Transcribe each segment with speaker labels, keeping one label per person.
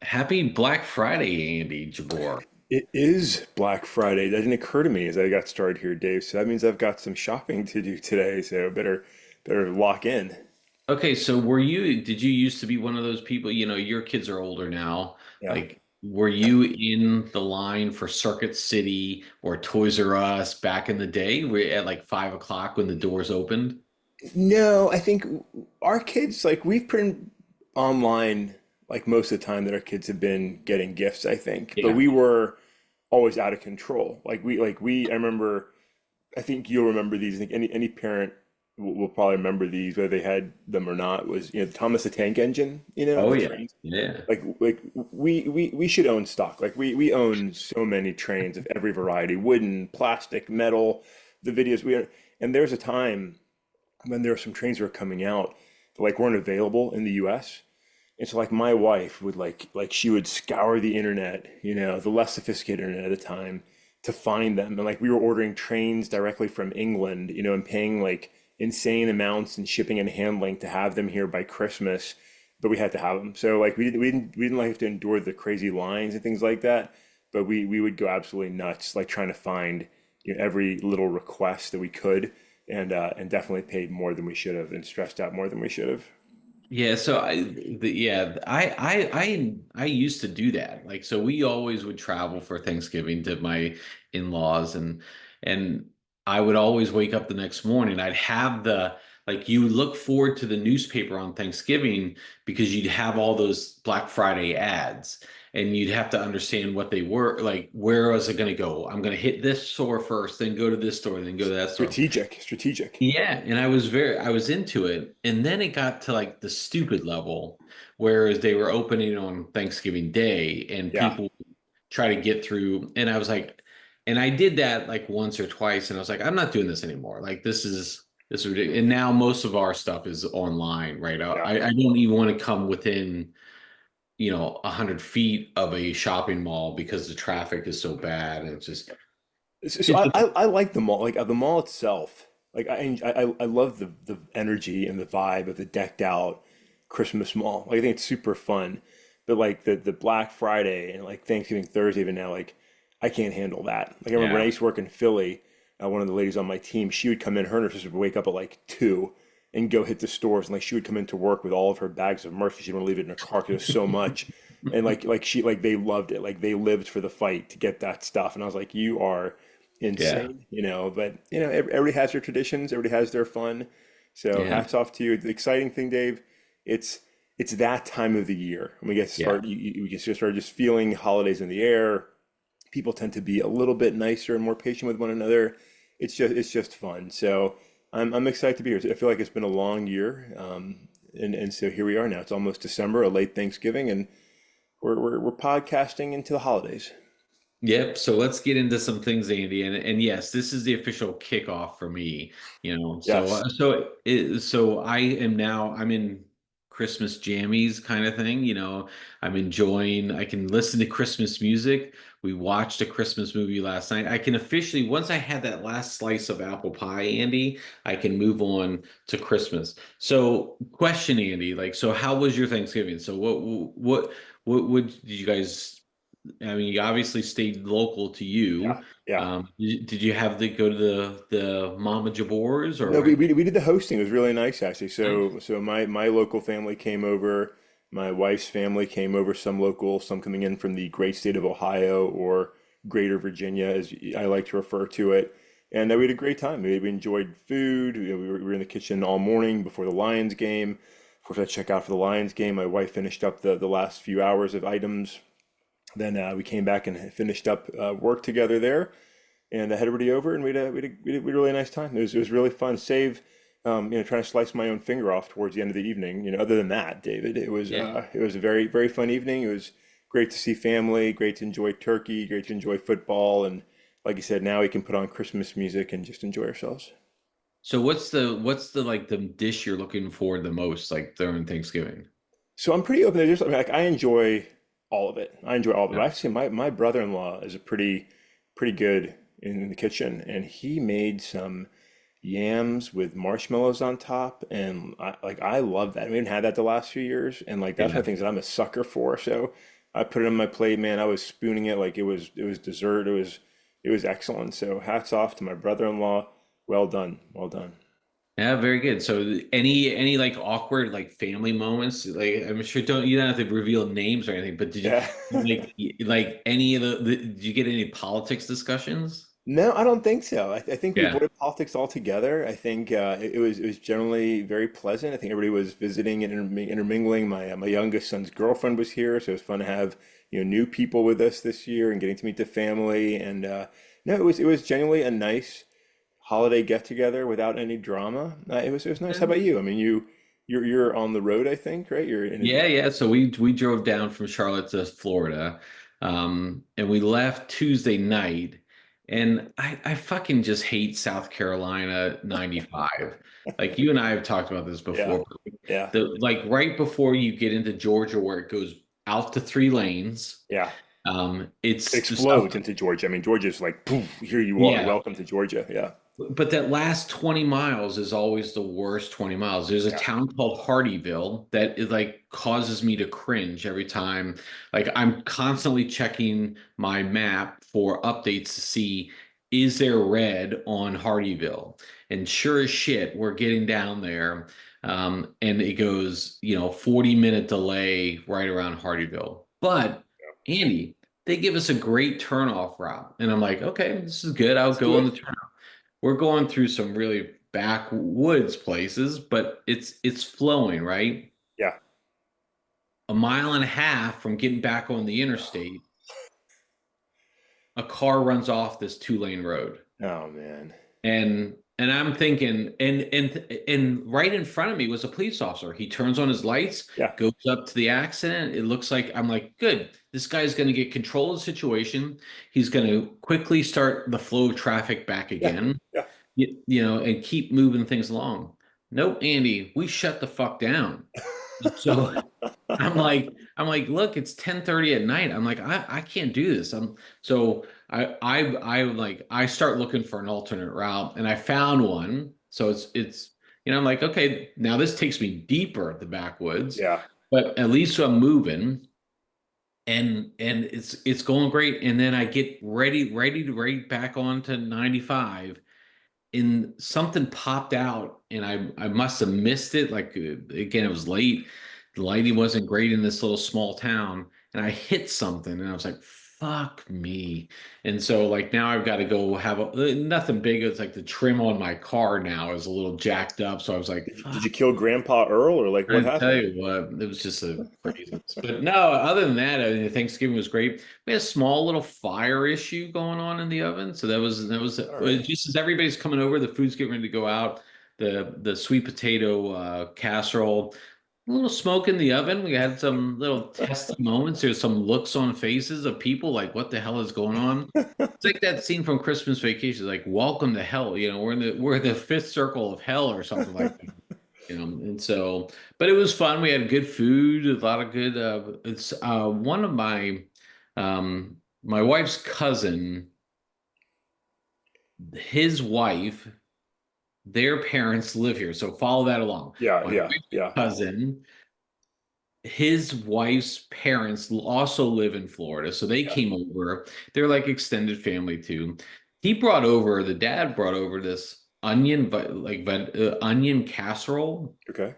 Speaker 1: Happy Black Friday, Andy Jabor.
Speaker 2: It is Black Friday. That didn't occur to me as I got started here, Dave. So that means I've got some shopping to do today. So better lock in.
Speaker 1: Okay, so did you used to be one of those people, your kids are older now.
Speaker 2: Yeah.
Speaker 1: Like, were you in the line for Circuit City or Toys R Us back in the day at like 5 o'clock when the doors opened?
Speaker 2: No, I think our kids like we've been online like most of the time that our kids have been getting gifts, I think. But
Speaker 1: Yeah.
Speaker 2: we were always out of control. I remember I think you'll remember these. I think any parent will probably remember these, whether they had them or not, was Thomas the Tank Engine,
Speaker 1: Oh
Speaker 2: the
Speaker 1: yeah.
Speaker 2: train.
Speaker 1: Yeah.
Speaker 2: We should own stock. Like we own so many trains of every variety, wooden, plastic, metal, the videos and there's a time when there were some trains that were coming out that like weren't available in the US. And so like my wife would she would scour the internet, the less sophisticated internet at the time to find them. And like we were ordering trains directly from England, and paying like insane amounts in shipping and handling to have them here by Christmas, but we had to have them. So like we didn't like have to endure the crazy lines and things like that, but we would go absolutely nuts like trying to find every little request that we could and definitely paid more than we should have and stressed out more than we should have.
Speaker 1: Yeah, so I used to do that. Like, so we always would travel for Thanksgiving to my in-laws, and I would always wake up the next morning. I'd have you would look forward to the newspaper on Thanksgiving because you'd have all those Black Friday ads, and you'd have to understand what they were. Like, where was it going to go? I'm going to hit this store first, then go to this store, then go to that store.
Speaker 2: Strategic.
Speaker 1: Yeah, and I was into it. And then it got to like the stupid level, whereas they were opening on Thanksgiving Day and
Speaker 2: Yeah.
Speaker 1: people try to get through. And I was like, and I did that like once or twice, and I was like, I'm not doing this anymore. Like this is ridiculous. And now most of our stuff is online, right?
Speaker 2: Yeah.
Speaker 1: I don't even want to come within, 100 feet of a shopping mall because the traffic is so bad. And
Speaker 2: So
Speaker 1: it's
Speaker 2: I like the mall, like the mall itself. Like I love the energy and the vibe of the decked out Christmas mall. Like I think it's super fun. But like the Black Friday and like Thanksgiving Thursday even now, like I can't handle that. Like I remember when I
Speaker 1: yeah,
Speaker 2: used to work in Philly, one of the ladies on my team, she would come in, her and her sister would wake up at like 2 and go hit the stores, and like she would come into work with all of her bags of merch 'cause she didn't want to leave it in her car because there's so much. And like they loved it. Like they lived for the fight to get that stuff. And I was like, you are
Speaker 1: yeah,
Speaker 2: insane, but everybody has their traditions, everybody has their fun. So
Speaker 1: yeah,
Speaker 2: hats off to you. The exciting thing, Dave, it's it's that time of the year when we get to
Speaker 1: yeah.
Speaker 2: start. We get to start just feeling holidays in the air. People tend to be a little bit nicer and more patient with one another. It's just fun. So I'm excited to be here. I feel like it's been a long year, and so here we are now. It's almost December, a late Thanksgiving, and we're podcasting into the holidays.
Speaker 1: Yep. So let's get into some things, Andy. And yes, this is the official kickoff for me.
Speaker 2: Yes.
Speaker 1: So I'm in Christmas jammies kind of thing. I'm enjoying. I can listen to Christmas music. We watched a Christmas movie last night. I can officially once I had that last slice of apple pie, Andy, I can move on to Christmas. So, question, Andy, like, so how was your Thanksgiving? So what did you guys? I mean, you obviously stayed local to you.
Speaker 2: Yeah. Yeah.
Speaker 1: Did you have to go to the Mama Jabor's
Speaker 2: No,
Speaker 1: or?
Speaker 2: we did the hosting. It was really nice actually.
Speaker 1: Nice.
Speaker 2: So my local family came over, my wife's family came over, some local, some coming in from the great state of Ohio or Greater Virginia, as I like to refer to it. And we had a great time. We enjoyed food. We were in the kitchen all morning before the Lions game. Of course, I check out for the Lions game. My wife finished up the last few hours of items. Then we came back and finished up work together there and I had everybody over, and we had a really nice time. It was really fun. Save, trying to slice my own finger off towards the end of the evening. Other than that, David,
Speaker 1: Yeah.
Speaker 2: it was a very very fun evening. It was great to see family, great to enjoy turkey, great to enjoy football, and like you said, now we can put on Christmas music and just enjoy ourselves.
Speaker 1: So what's the like the dish you're looking for the most like during Thanksgiving?
Speaker 2: So I'm pretty open to just, I mean, like I enjoy all of it. I enjoy all of it.
Speaker 1: Yeah.
Speaker 2: But actually, my brother-in-law is a pretty good in the kitchen, and he made some yams with marshmallows on top, and I love that. We haven't had that the last few years, and like that's one
Speaker 1: Yeah.
Speaker 2: of the things that I'm a sucker for. So I put it on my plate, man. I was spooning it like it was dessert. It was excellent. So hats off to my brother-in-law. Well done. Well done.
Speaker 1: Yeah, very good. So any like awkward like family moments? Like I'm sure you don't have to reveal names or anything, but did you
Speaker 2: Yeah.
Speaker 1: like any of did you get any politics discussions?
Speaker 2: No, I don't think so. I think we
Speaker 1: Yeah.
Speaker 2: avoided politics altogether. I think it was generally very pleasant. I think everybody was visiting and intermingling. My youngest son's girlfriend was here, so it was fun to have new people with us this year and getting to meet the family. And no, it was genuinely a nice holiday get together without any drama. It was nice. How about you? I mean, you're on the road, I think, right? You're in
Speaker 1: Yeah, yeah. So we drove down from Charlotte to Florida, and we left Tuesday night. And I fucking just hate South Carolina 95. Like you and I have talked about this
Speaker 2: yeah,
Speaker 1: before.
Speaker 2: yeah,
Speaker 1: The like right before you get into Georgia, where it goes out to three lanes,
Speaker 2: yeah. It
Speaker 1: it's the stuff.
Speaker 2: explodes into Georgia. I mean, Georgia's like, poof, here you are.
Speaker 1: Yeah,
Speaker 2: Welcome to Georgia. Yeah,
Speaker 1: but that last 20 miles is always the worst 20 miles. There's a
Speaker 2: yeah,
Speaker 1: town called Hardyville that is like causes me to cringe every time. Like I'm constantly checking my map for updates to see is there red on Hardyville? And sure as shit, we're getting down there. And it goes, 40-minute delay right around Hardyville. But Andy, they give us a great turnoff route. And I'm like, okay, this is good. I'll
Speaker 2: let's
Speaker 1: go
Speaker 2: do
Speaker 1: on the
Speaker 2: it.
Speaker 1: turn. We're going through some really backwoods places, but it's flowing, right?
Speaker 2: Yeah.
Speaker 1: A mile and a half from getting back on the interstate, a car runs off this two-lane road.
Speaker 2: Oh man.
Speaker 1: And I'm thinking, and right in front of me was a police officer. He turns on his lights,
Speaker 2: Yeah,
Speaker 1: goes up to the accident. It looks like I'm like, good. This guy's going to get control of the situation. He's going to quickly start the flow of traffic back
Speaker 2: yeah,
Speaker 1: again.
Speaker 2: yeah.
Speaker 1: And keep moving things along. Nope, Andy, we shut the fuck down. So I'm like, look, it's 10:30 at night. I'm like, I can't do this. I start looking for an alternate route and I found one. So I'm like, okay, now this takes me deeper at the backwoods,
Speaker 2: Yeah.
Speaker 1: but at least I'm moving and it's going great. And then I get ready to right back on to 95 and something popped out and I must have missed it. Like again, it was late. The lighting wasn't great in this little small town, and I hit something and I was like, fuck me. And so like now I've got to go have nothing big. It's like the trim on my car now is a little jacked up. So I was like,
Speaker 2: Did you
Speaker 1: fuck.
Speaker 2: kill Grandpa Earl or like what
Speaker 1: I tell
Speaker 2: happened?
Speaker 1: you what, it was just a craziness. But no, other than that, I mean, Thanksgiving was great. We had a small little fire issue going on in the oven, so that was
Speaker 2: All right.
Speaker 1: just as everybody's coming over, the food's getting ready to go out. The sweet potato casserole, a little smoke in the oven. We had some little testy moments. There's some looks on faces of people like, what the hell is going on? It's like that scene from Christmas Vacation, like "Welcome to Hell." We're in the fifth circle of hell or something like that. And so, but it was fun. We had good food, a lot of good. It's one of my wife's cousin, his wife, their parents live here. So follow that along.
Speaker 2: Yeah,
Speaker 1: My
Speaker 2: yeah,
Speaker 1: wife's
Speaker 2: yeah,
Speaker 1: cousin, his wife's parents also live in Florida, so they
Speaker 2: yeah.
Speaker 1: came over. They're like extended family too. The dad brought over this onion casserole.
Speaker 2: Okay.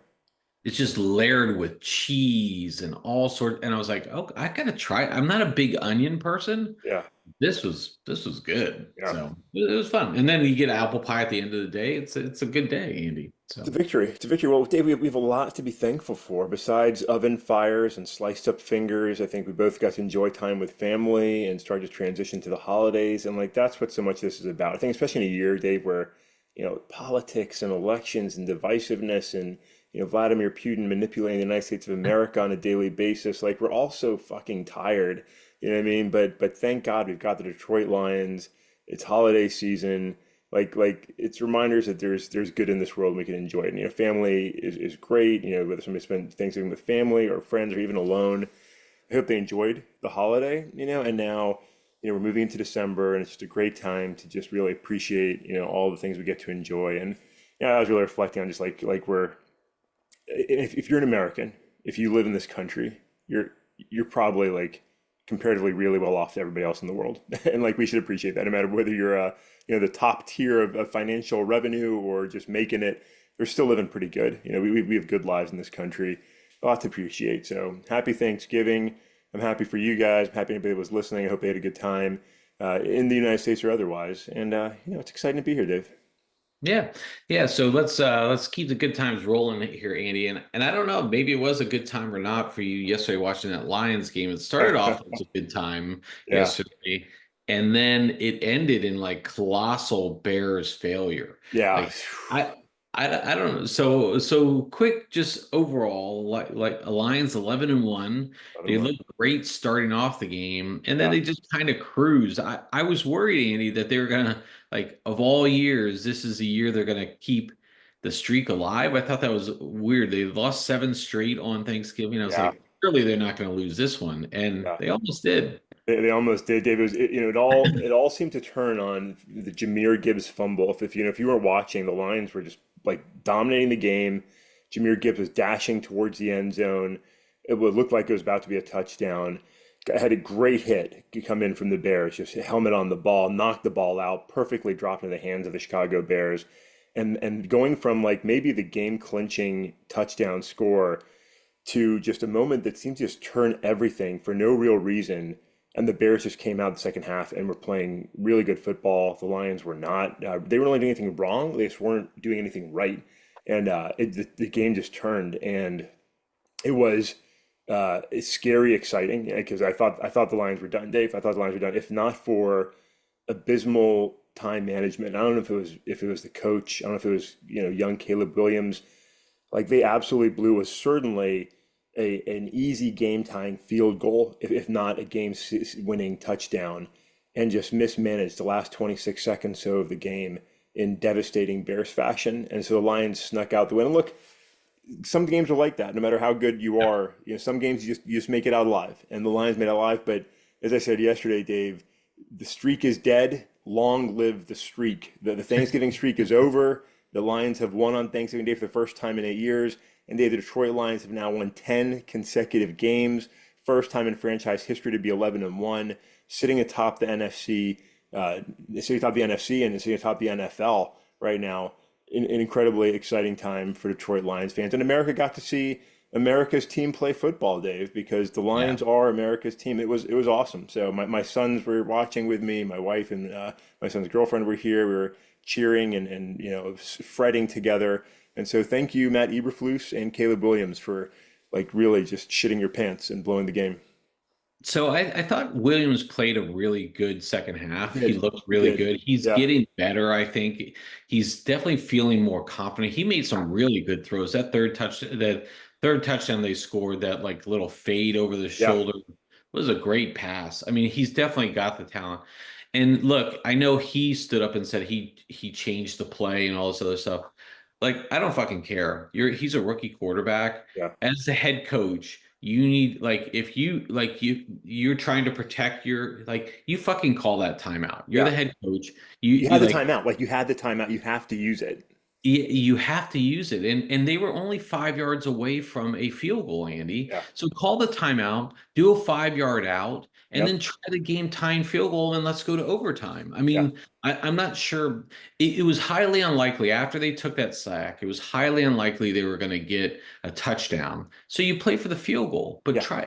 Speaker 1: It's just layered with cheese and all sorts. And I was like, oh, I gotta try it. I'm not a big onion person.
Speaker 2: Yeah,
Speaker 1: This was good.
Speaker 2: yeah.
Speaker 1: So it was fun. And then you get apple pie at the end of the day. It's a good day, Andy.
Speaker 2: It's a
Speaker 1: So
Speaker 2: victory. It's a victory. Well, Dave, we have a lot to be thankful for. Besides oven fires and sliced up fingers, I think we both got to enjoy time with family and start to transition to the holidays. And like that's what so much of this is about. I think especially in a year, Dave, where politics and elections and divisiveness and Vladimir Putin manipulating the United States of America on a daily basis. Like we're all so fucking tired. You know what I mean? But thank God we've got the Detroit Lions. It's holiday season. Like it's reminders that there's good in this world and we can enjoy it. And, family is great. Whether somebody spent Thanksgiving with family or friends or even alone. I hope they enjoyed the holiday. And now, we're moving into December and it's just a great time to just really appreciate, all the things we get to enjoy. And I was really reflecting on just like we're if you're an American, if you live in this country, you're probably like comparatively really well off to everybody else in the world. And like we should appreciate that, no matter whether you're the top tier of financial revenue or just making it, we're still living pretty good. We have good lives in this country, a lot to appreciate. So happy Thanksgiving. I'm happy for you guys. I'm happy anybody that was listening. I hope they had a good time in the United States or otherwise. And it's exciting to be here, Dave.
Speaker 1: Yeah. Yeah. So let's keep the good times rolling here, Andy. And I don't know, maybe it was a good time or not for you yesterday watching that Lions game. It started off as a good time
Speaker 2: Yeah,
Speaker 1: yesterday, and then it ended in like colossal Bears failure.
Speaker 2: yeah.
Speaker 1: Like I I don't know. So quick, just overall, like a Lions 11-1.
Speaker 2: Eleven
Speaker 1: They
Speaker 2: one.
Speaker 1: looked great starting off the game, and then
Speaker 2: Yeah,
Speaker 1: they just kind of cruised. I was worried, Andy, that they were gonna like of all years, this is the year they're going to keep the streak alive. I thought that was weird. They lost seven straight on Thanksgiving. I was
Speaker 2: yeah,
Speaker 1: like, surely they're not going to lose this one, and
Speaker 2: yeah.
Speaker 1: they almost did.
Speaker 2: They almost did, Dave. It all seemed to turn on the Jahmyr Gibbs fumble. If you weren't watching, the Lions were just like dominating the game. Jahmyr Gibbs was dashing towards the end zone. It would look like it was about to be a touchdown. Had a great hit come in from the Bears, just a helmet on the ball, knocked the ball out, perfectly dropped into the hands of the Chicago Bears. And going from like maybe the game clinching touchdown score to just a moment that seemed to just turn everything for no real reason. And the Bears just came out the second half and were playing really good football. The Lions were not. They weren't really doing anything wrong. They just weren't doing anything right. And the game just turned, and it was it's scary, exciting because I thought the Lions were done, Dave. I thought the Lions were done. If not for abysmal time management, I don't know if it was the coach. I don't know if it was young Caleb Williams. Like they absolutely blew us certainly an easy game tying field goal, if not a game winning touchdown, and just mismanaged the last 26 seconds so of the game in devastating Bears fashion. And so the Lions snuck out the win. And look, some games are like that. No matter how good you are, some games you just make it out alive, and the Lions made it alive. But as I said yesterday, Dave, the streak is dead. Long live the streak. The Thanksgiving streak is over. The Lions have won on Thanksgiving Day for the first time in 8 years. And the Detroit Lions have now won 10 consecutive games. First time in franchise history to be 11-1, sitting atop the NFC, sitting atop the NFC and sitting atop the NFL right now. An incredibly exciting time for Detroit Lions fans. And America got to see America's team play football, Dave, because the
Speaker 1: Yeah.
Speaker 2: Lions are America's team. It was awesome. So my sons were watching with me. My wife and my son's girlfriend were here. We were cheering and fretting together. And so thank you, Matt Eberflus and Caleb Williams, for like really just shitting your pants and blowing the game.
Speaker 1: So I thought Williams played a really good second half. He
Speaker 2: Did.
Speaker 1: looked
Speaker 2: He
Speaker 1: really
Speaker 2: did.
Speaker 1: good. He's
Speaker 2: Yeah.
Speaker 1: getting better, I think. He's definitely feeling more confident. He made some really good throws. That third touchdown they scored, that like little fade over the
Speaker 2: Yeah.
Speaker 1: shoulder was a great pass. I mean, he's definitely got the talent. And look, I know he stood up and said he changed the play and all this other stuff. Like, I don't fucking care. He's a rookie quarterback.
Speaker 2: Yeah.
Speaker 1: As the head coach, you need like if you like you're trying to protect your like you fucking call that timeout. You're the
Speaker 2: Yeah.
Speaker 1: head coach. You
Speaker 2: You
Speaker 1: you
Speaker 2: had the
Speaker 1: like
Speaker 2: timeout. Like you had the timeout. You have to use it.
Speaker 1: you have to use it. And they were only 5 yards away from a field goal, Andy.
Speaker 2: Yeah.
Speaker 1: So call the timeout, do a 5 yard out, and then
Speaker 2: Yep.
Speaker 1: try the game tying field goal and let's go to overtime. I
Speaker 2: Yeah.
Speaker 1: mean, I'm not sure. It was highly unlikely after they took that sack, it was highly unlikely they were going to get a touchdown. So you play for the field goal, but
Speaker 2: Yeah.
Speaker 1: try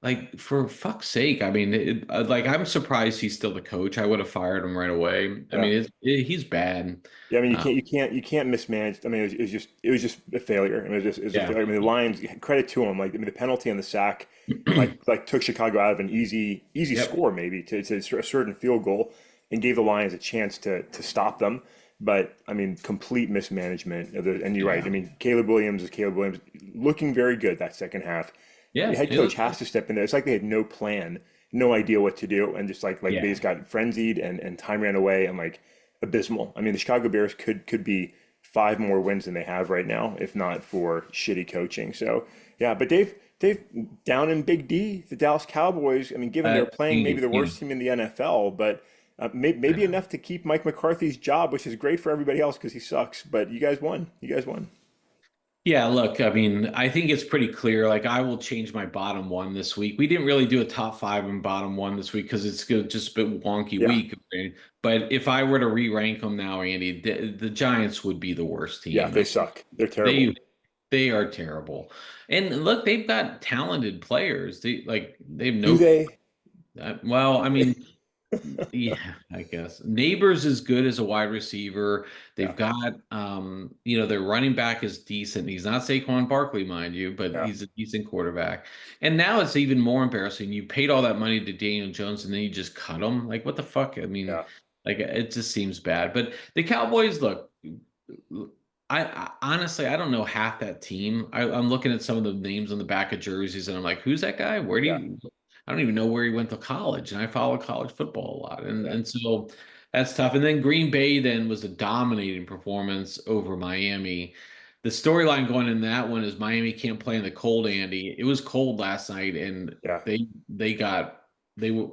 Speaker 1: like for fuck's sake. I mean, like I'm surprised he's still the coach. I would have fired him right away. I
Speaker 2: Yeah.
Speaker 1: mean, he's bad.
Speaker 2: Yeah, I mean, you
Speaker 1: Uh,
Speaker 2: can't, you can't, you can't mismanage. I mean, it was just a failure. I mean, it was a
Speaker 1: yeah.
Speaker 2: failure. I mean, the Lions, credit to them. Like, I mean, the penalty on the sack, like took Chicago out of an easy
Speaker 1: Yep.
Speaker 2: score maybe to a certain field goal, and gave the Lions a chance to stop them. But I mean, complete mismanagement of the. And you're right. I
Speaker 1: Yeah.
Speaker 2: mean, Caleb Williams is Caleb Williams, looking very good that second half. The
Speaker 1: Yeah.
Speaker 2: head
Speaker 1: It
Speaker 2: coach
Speaker 1: looks
Speaker 2: has to step in there. It's like they had no plan, no idea what to do, and just like they
Speaker 1: yeah.
Speaker 2: just got frenzied and time ran away and like abysmal. I mean, the Chicago Bears could be five more wins than they have right now, if not for shitty coaching. So yeah, but Dave down in Big D, the Dallas Cowboys. I mean, given they're playing maybe
Speaker 1: Andy,
Speaker 2: the worst team in the NFL, but maybe enough to keep Mike McCarthy's job, which is great for everybody else because he sucks. But you guys won. You guys won.
Speaker 1: Yeah, look, I mean, I think it's pretty clear. Like, I will change my bottom one this week. We didn't really do a top five and bottom one this week because it's just a bit wonky
Speaker 2: Yeah,
Speaker 1: week. Okay? But if I were to re-rank them now, Andy, the Giants would be the worst
Speaker 2: yeah,
Speaker 1: team.
Speaker 2: they
Speaker 1: I mean,
Speaker 2: suck. They're terrible.
Speaker 1: they they are terrible. And look, they've got talented players. They have
Speaker 2: Do
Speaker 1: no.
Speaker 2: they?
Speaker 1: Well, I
Speaker 2: Do they?
Speaker 1: mean, yeah, I guess. Neighbors is good as a wide receiver.
Speaker 2: Yeah,
Speaker 1: They've got their running back is decent. He's not Saquon Barkley, mind you, but
Speaker 2: yeah,
Speaker 1: he's a decent quarterback. And now it's even more embarrassing. You paid all that money to Daniel Jones and then you just cut him. Like, what the fuck? I mean,
Speaker 2: yeah,
Speaker 1: like it just seems bad. But the Cowboys, look, I honestly I don't know half that team. I'm looking at some of the names on the back of jerseys and I'm like, who's that guy? Where do
Speaker 2: yeah,
Speaker 1: you I don't even know where he went to college, and I follow college football a lot, and
Speaker 2: yeah,
Speaker 1: so that's tough. And then Green Bay then was a dominating performance over Miami. The storyline going in that one is Miami can't play in the cold, Andy. It was cold last night, and
Speaker 2: yeah,
Speaker 1: they got they were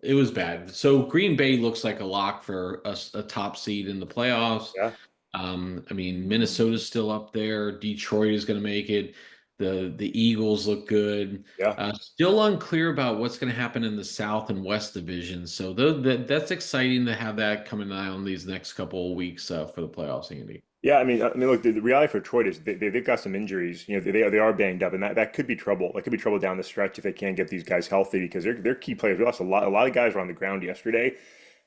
Speaker 1: it was bad. So Green Bay looks like a lock for a top seed in the playoffs.
Speaker 2: yeah,
Speaker 1: I mean, Minnesota's still up there. Detroit is going to make it. The Eagles look good.
Speaker 2: yeah.
Speaker 1: Still unclear about what's going to happen in the South and West divisions. So that's exciting to have that coming on these next couple of weeks for the playoffs, Andy.
Speaker 2: Yeah, I mean, look, the reality for Detroit is they've got some injuries. They are banged up, and that could be trouble. That could be trouble down the stretch if they can't get these guys healthy because they're key players. We lost a lot of guys were on the ground yesterday,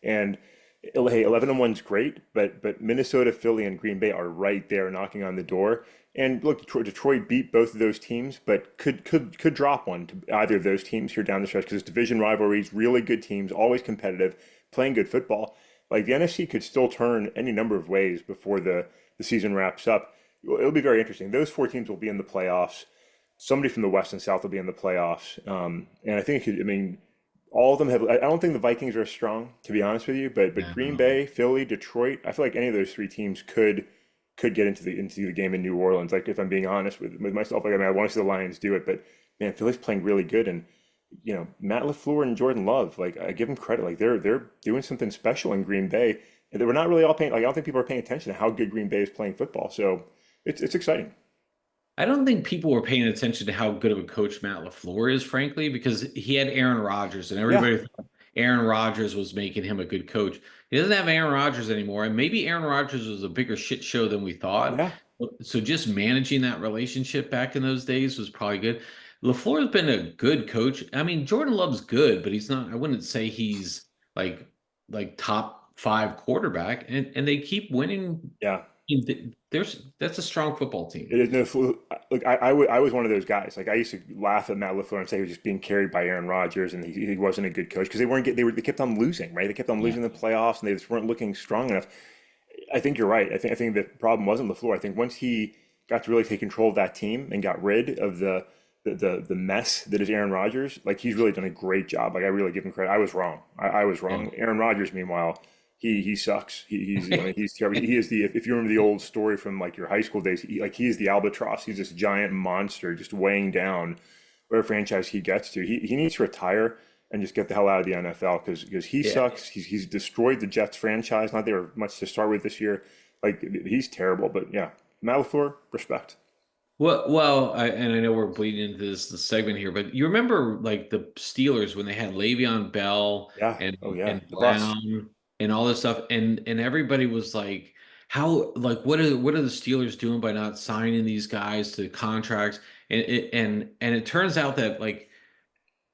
Speaker 2: and hey, 11-1's great, but Minnesota, Philly, and Green Bay are right there knocking on the door. And look, Detroit beat both of those teams, but could drop one to either of those teams here down the stretch because it's division rivalries, really good teams, always competitive, playing good football. Like the NFC could still turn any number of ways before the season wraps up. It'll be very interesting. Those four teams will be in the playoffs. Somebody from the West and South will be in the playoffs. And I think, I mean, all of them have. I don't think the Vikings are strong, to be honest with you. But Green
Speaker 1: No.
Speaker 2: Bay, Philly, Detroit. I feel like any of those three teams could get into the game in New Orleans. Like if I'm being honest with myself, like I mean, I want to see the Lions do it, but man, Philly's playing really good, and Matt LaFleur and Jordan Love, like I give them credit, like they're doing something special in Green Bay. And they were not really all paying. Like I don't think people are paying attention to how good Green Bay is playing football. So it's exciting.
Speaker 1: I don't think people were paying attention to how good of a coach Matt LaFleur is, frankly, because he had Aaron Rodgers and
Speaker 2: Yeah,
Speaker 1: everybody thought Aaron Rodgers was making him a good coach. He doesn't have Aaron Rodgers anymore, and maybe Aaron Rodgers was a bigger shit show than we thought.
Speaker 2: yeah,
Speaker 1: So just managing that relationship back in those days was probably good. LaFleur's been a good coach. I mean, Jordan Love's good, but he's not, I wouldn't say he's like like top five quarterback, and they keep winning.
Speaker 2: yeah.
Speaker 1: There's that's a strong football team.
Speaker 2: It is no. Look, I was one of those guys. Like I used to laugh at Matt LaFleur and say he was just being carried by Aaron Rodgers, and he wasn't a good coach because they weren't get they kept on losing, right? They kept on
Speaker 1: Yeah.
Speaker 2: losing the playoffs, and they just weren't looking strong enough. I think you're right. I think the problem wasn't LaFleur. I think once he got to really take control of that team and got rid of the mess that is Aaron Rodgers, like he's really done a great job. Like I really give him credit. I was wrong. I was
Speaker 1: Yeah.
Speaker 2: wrong. Aaron Rodgers, meanwhile, he sucks. I mean he's terrible. He is the if you remember the old story from like your high school days, he is the albatross. He's this giant monster just weighing down whatever franchise he gets to. He needs to retire and just get the hell out of the NFL because he
Speaker 1: Yeah.
Speaker 2: sucks. He's destroyed the Jets franchise. Not there much to start with this year. Like he's terrible. But yeah, Matt LaFleur, respect.
Speaker 1: And I know we're bleeding into this segment here, but you remember like the Steelers when they had Le'Veon Bell
Speaker 2: Yeah.
Speaker 1: and
Speaker 2: Oh yeah.
Speaker 1: and
Speaker 2: The bus.
Speaker 1: Brown and all this stuff, and everybody was like, how like what are the Steelers doing by not signing these guys to contracts? And it turns out that like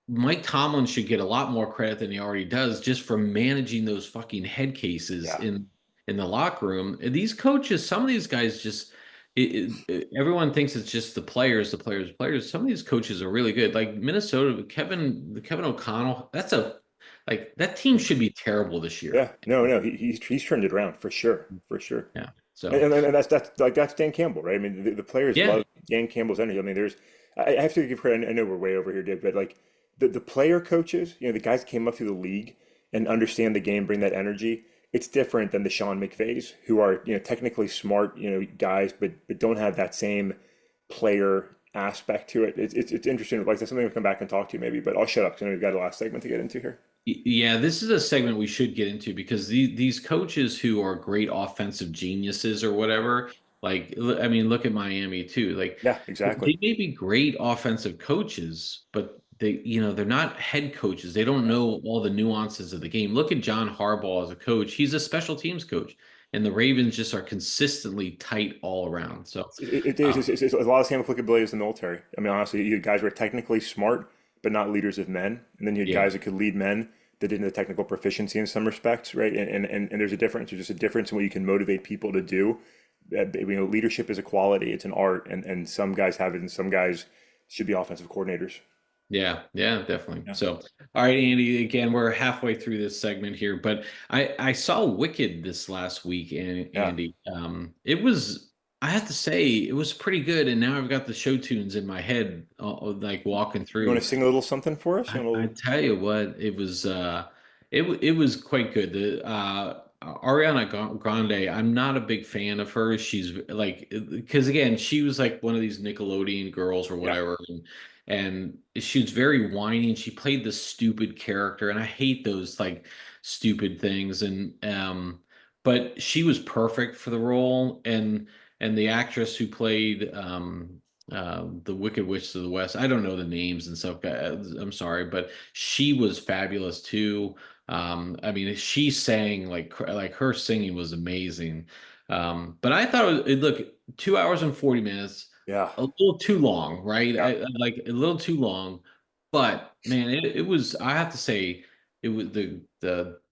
Speaker 1: Mike Tomlin should get a lot more credit than he already does just for managing those fucking head cases
Speaker 2: Yeah.
Speaker 1: in the locker room. And these coaches, some of these guys just everyone thinks it's just the players, players. Some of these coaches are really good. Like Minnesota, Kevin O'Connell, that's a like that team should be terrible this year.
Speaker 2: Yeah. No. No. He's turned it around for sure. For sure.
Speaker 1: Yeah.
Speaker 2: And,
Speaker 1: So
Speaker 2: and, and that's Dan Campbell, right? I mean, the players
Speaker 1: yeah,
Speaker 2: love Dan Campbell's energy. I mean, I have to give credit. I know we're way over here, Dave, but like the player coaches, the guys that came up through the league and understand the game, bring that energy. It's different than the Sean McVays, who are technically smart, guys, but don't have that same player aspect to it. It's interesting. Like that's something we'll come back and talk to you maybe, but I'll shut up because I know we've got a last segment to get into here.
Speaker 1: Yeah, this is a segment we should get into because these coaches who are great offensive geniuses or whatever, I mean, look at Miami too. Like
Speaker 2: Yeah, exactly.
Speaker 1: they may be great offensive coaches, but they're not head coaches. They don't
Speaker 2: Yeah.
Speaker 1: know all the nuances of the game. Look at John Harbaugh as a coach. He's a special teams coach, and the Ravens just are consistently tight all around. So,
Speaker 2: It's a lot of the same applicability as the military. I mean, honestly, you had guys who were technically smart, but not leaders of men. And then you had
Speaker 1: yeah.
Speaker 2: guys that could lead men that didn't have the technical proficiency in some respects, right? And there's a difference. There's just a difference in what you can motivate people to do. Leadership is a quality. It's an art, and some guys have it, and some guys should be offensive coordinators.
Speaker 1: Yeah, yeah, definitely.
Speaker 2: Yeah.
Speaker 1: So, all right, Andy, again, we're halfway through this segment here, but I saw Wicked this last week, and
Speaker 2: Yeah.
Speaker 1: Andy, it was I have to say it was pretty good, and now I've got the show tunes in my head, like walking
Speaker 2: You want
Speaker 1: through.
Speaker 2: to sing a little something for us? You want a
Speaker 1: I
Speaker 2: little?
Speaker 1: tell you what, it was quite good. The Ariana Grande, I'm not a big fan of her. She's like, because again, she was like one of these Nickelodeon girls or
Speaker 2: Yeah.
Speaker 1: whatever, and she was very whiny, and she played this stupid character, and I hate those like stupid things. But she was perfect for the role, and the actress who played the Wicked Witch of the West. I don't know the names and stuff. I'm sorry, but she was fabulous too. I mean, she sang like her singing was amazing. But I thought look, 2 hours and 40 minutes,
Speaker 2: Yeah.
Speaker 1: a little too long, right?
Speaker 2: Yeah.
Speaker 1: Like a little too long. But man, it was. I have to say, it was the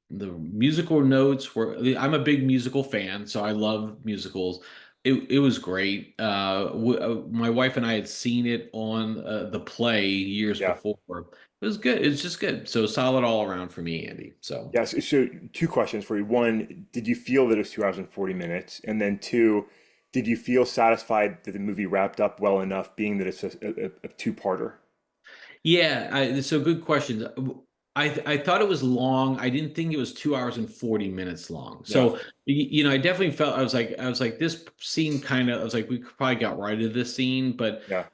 Speaker 1: musical notes were. I'm a big musical fan, so I love musicals. It was great. My wife and I had seen it on the play years
Speaker 2: Yeah.
Speaker 1: before. It was good. It was just good. So solid all around for me, Andy. So
Speaker 2: Yes. So two questions for you. One, did you feel that it was 2 hours and 40 minutes? And then two, did you feel satisfied that the movie wrapped up well enough, being that it's a two-parter?
Speaker 1: yeah, so good questions. I thought it was long. I didn't think it was 2 hours and 40 minutes long.
Speaker 2: Yeah.
Speaker 1: So I definitely felt I was like this scene kind of I was like we could probably got right of this scene, but
Speaker 2: Yeah.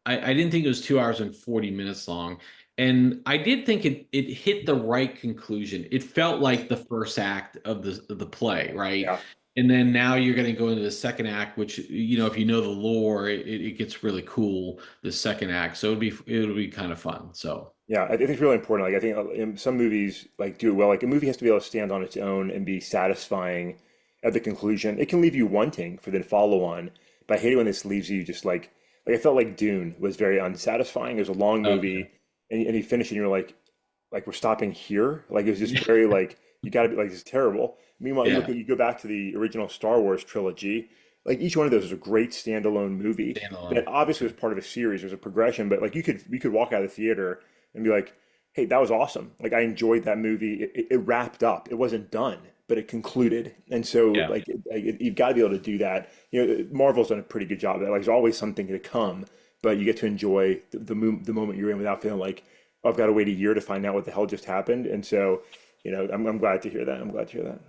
Speaker 1: I didn't think it was 2 hours and 40 minutes long. And I did think it hit the right conclusion. It felt like the first act of the play, right?
Speaker 2: Yeah.
Speaker 1: And then now you're going to go into the second act, which if you know the lore, it gets really cool. The second act, so it'll be kind of fun. So
Speaker 2: Yeah, I think it's really important. Like I think some movies like do it well. Like a movie has to be able to stand on its own and be satisfying at the conclusion. It can leave you wanting for the follow on, but I hate it when this leaves you just like I felt like Dune was very unsatisfying. It was a long
Speaker 1: okay,
Speaker 2: movie, and you finish it and you're like we're stopping here. Like it was just very like you got to be like this is terrible. Meanwhile,
Speaker 1: yeah,
Speaker 2: you go back to the original Star Wars trilogy. Like each one of those is a great standalone movie that
Speaker 1: standalone.
Speaker 2: obviously was part of a series. There's a progression, but like you could walk out of the theater and be like, hey, that was awesome. Like I enjoyed that movie. It wrapped up. It wasn't done, but it concluded. And so
Speaker 1: Yeah,
Speaker 2: you've got to be able to do that. You know, Marvel's done a pretty good job of that. Like there's always something to come, but you get to enjoy the moment you're in without feeling like, oh, I've got to wait a year to find out what the hell just happened. And so, I'm glad to hear that. I'm glad to hear that.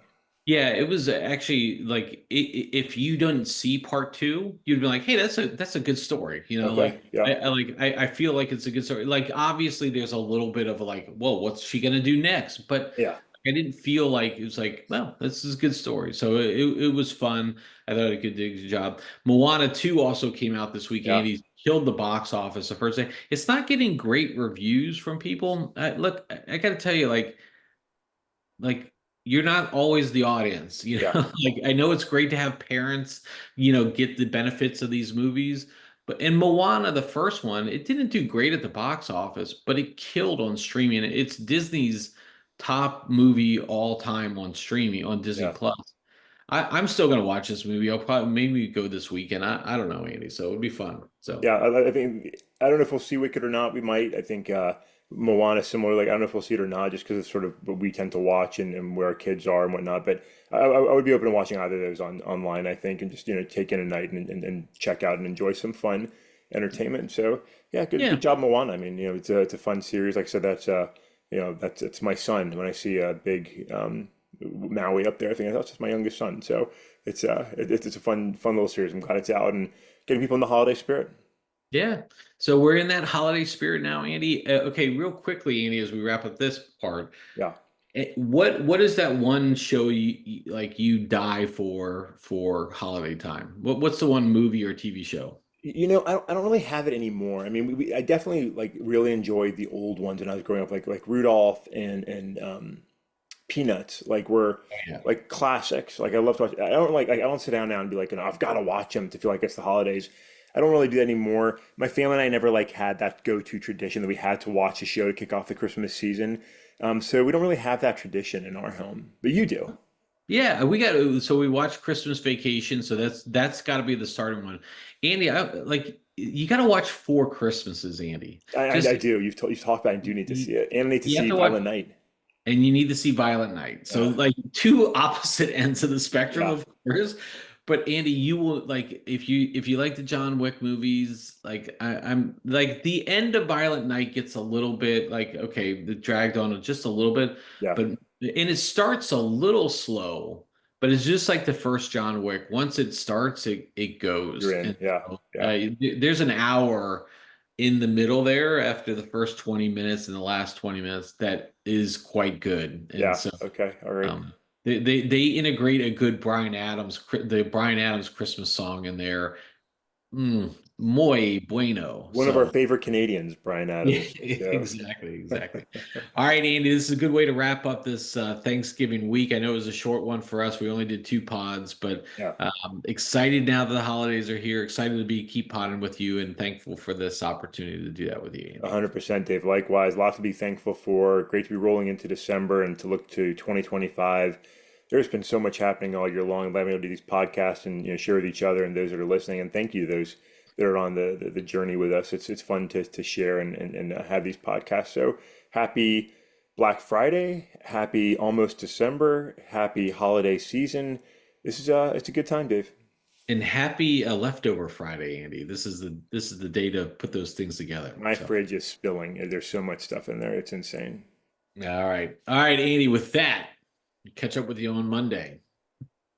Speaker 1: yeah. It was actually like if you didn't see part two, you'd be like, hey, that's a good story.
Speaker 2: Okay. Yeah.
Speaker 1: I feel like it's a good story. Like obviously, there's a little bit of like, whoa, what's she gonna do next? But
Speaker 2: Yeah.
Speaker 1: I didn't feel like it was like, well, this is a good story. So it was fun. I thought it could do a good job. Moana 2 also came out this week,
Speaker 2: Yeah.
Speaker 1: and he's killed the box office the first day. It's not getting great reviews from people. Look, I got to tell you, like you're not always the audience,
Speaker 2: Yeah.
Speaker 1: like I know it's great to have parents, get the benefits of these movies, but in Moana, the first one, it didn't do great at the box office, but it killed on streaming. It's Disney's top movie all time on streaming on Disney
Speaker 2: Yeah.
Speaker 1: Plus. I'm still gonna watch this movie. I'll probably maybe go this weekend. I don't know, Andy. So it'll be fun. So
Speaker 2: Yeah, I think I don't know if we'll see Wicked or not. We might. I think Moana is similar. Like I don't know if we'll see it or not, just because it's sort of what we tend to watch and where our kids are and whatnot. But I would be open to watching either of those online. I think, and just take in a night and check out and enjoy some fun entertainment. So yeah, good
Speaker 1: yeah,
Speaker 2: job, Moana. I mean, it's a fun series. Like I said, that's it's my son. When I see a big Maui up there, I think that's just my youngest son. So it's a fun little series. I'm glad it's out and getting people in the holiday spirit.
Speaker 1: yeah. So we're in that holiday spirit now, Andy. Okay, real quickly, Andy, as we wrap up this part.
Speaker 2: Yeah.
Speaker 1: What is that one show like you die for holiday time? What's the one movie or TV show?
Speaker 2: I don't really have it anymore. I mean, I definitely like really enjoyed the old ones when I was growing up, like Rudolph and Peanuts, like were
Speaker 1: Yeah.
Speaker 2: like classics. Like I love to watch. I don't sit down now and be like, I've got to watch them to feel like it's the holidays. I don't really do that anymore. My family and I never like had that go-to tradition that we had to watch a show to kick off the Christmas season. So we don't really have that tradition in our home, but you do.
Speaker 1: Yeah, so we watched Christmas Vacation, so that's got to be the starting one. Andy, like you got to watch Four Christmases, Andy.
Speaker 2: I
Speaker 1: Just
Speaker 2: do. You've talked about it. I do need to
Speaker 1: you,
Speaker 2: see it, and I need to
Speaker 1: you have
Speaker 2: see
Speaker 1: to watch,
Speaker 2: Violent Night.
Speaker 1: and you need to see Violent Night. So
Speaker 2: Uh,
Speaker 1: like two opposite ends of the spectrum,
Speaker 2: yeah,
Speaker 1: of course. But Andy, you will like if you like the John Wick movies, like I'm like the end of Violent Night gets a little bit like okay, it dragged on just a little bit,
Speaker 2: yeah,
Speaker 1: but and it starts a little slow, but it's just like the first John Wick. Once it starts, it
Speaker 2: you're
Speaker 1: goes,
Speaker 2: in.
Speaker 1: and
Speaker 2: Yeah,
Speaker 1: so,
Speaker 2: yeah,
Speaker 1: there's an hour in the middle there after the first 20 minutes and the last 20 minutes that is quite good, and
Speaker 2: yeah.
Speaker 1: so.
Speaker 2: Okay, all right.
Speaker 1: Um, they integrate a good the Brian Adams Christmas song in there. Muy bueno.
Speaker 2: One of our
Speaker 1: So
Speaker 2: favorite Canadians, Brian
Speaker 1: yeah,
Speaker 2: Adams. So,
Speaker 1: exactly, exactly. All right, Andy, this is a good way to wrap up this Thanksgiving week. I know it was a short one for us. We only did two pods, but
Speaker 2: yeah,
Speaker 1: excited now that the holidays are here. Excited to keep podding with you, and thankful for this opportunity to do that with you, Andy.
Speaker 2: 100%, Dave. Likewise, lots to be thankful for. Great to be rolling into December and to look to 2025. There's been so much happening all year long. Letting me able to do these podcasts and share with each other and those that are listening. And thank you those that are on the journey with us. It's fun to share and have these podcasts. So happy Black Friday, happy almost December, happy holiday season. This is it's a good time, Dave.
Speaker 1: And happy leftover Friday, Andy. This is the day to put those things together.
Speaker 2: My
Speaker 1: So,
Speaker 2: fridge is spilling. There's so much stuff in there. It's insane.
Speaker 1: all right, Andy. With that, catch up with you on Monday.